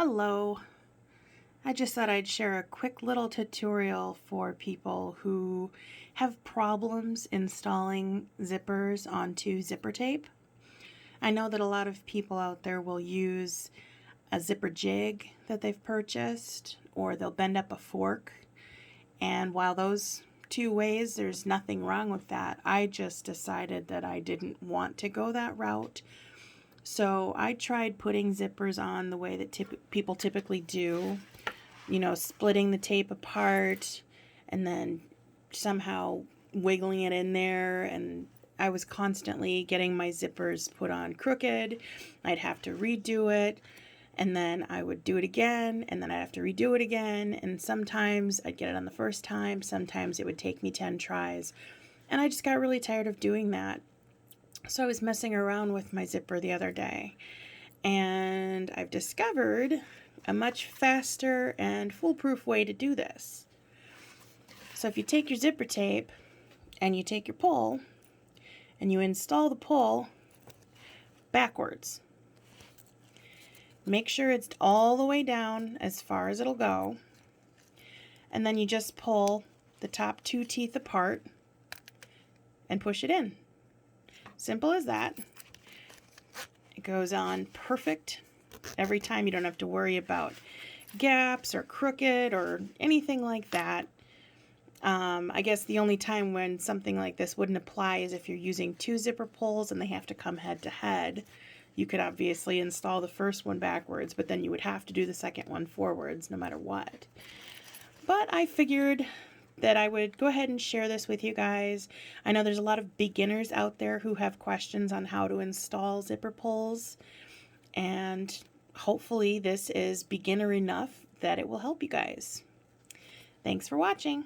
Hello. I just thought I'd share a quick little tutorial for people who have problems installing zippers onto zipper tape. I know that a lot of people out there will use a zipper jig that they've purchased, or they'll bend up a fork. And while those two ways, there's nothing wrong with that, I just decided that I didn't want to go that route. So I tried putting zippers on the way that people typically do, splitting the tape apart and then somehow wiggling it in there. And I was constantly getting my zippers put on crooked. I'd have to redo it, and then I would do it again, and then I'd have to redo it again. And sometimes I'd get it on the first time, sometimes it would take me 10 tries. And I just got really tired of doing that. So I was messing around with my zipper the other day, and I've discovered a much faster and foolproof way to do this. So if you take your zipper tape and you take your pull and you install the pull backwards, make sure it's all the way down as far as it'll go, and then you just pull the top two teeth apart and push it in. Simple as that. It goes on perfect every time. You don't have to worry about gaps or crooked or anything like that. I guess the only time when something like this wouldn't apply is if you're using two zipper pulls and they have to come head to head. You could obviously install the first one backwards, but then you would have to do the second one forwards no matter what. But I figured that I would go ahead and share this with you guys. I know there's a lot of beginners out there who have questions on how to install zipper pulls, and hopefully this is beginner enough that it will help you guys. Thanks for watching.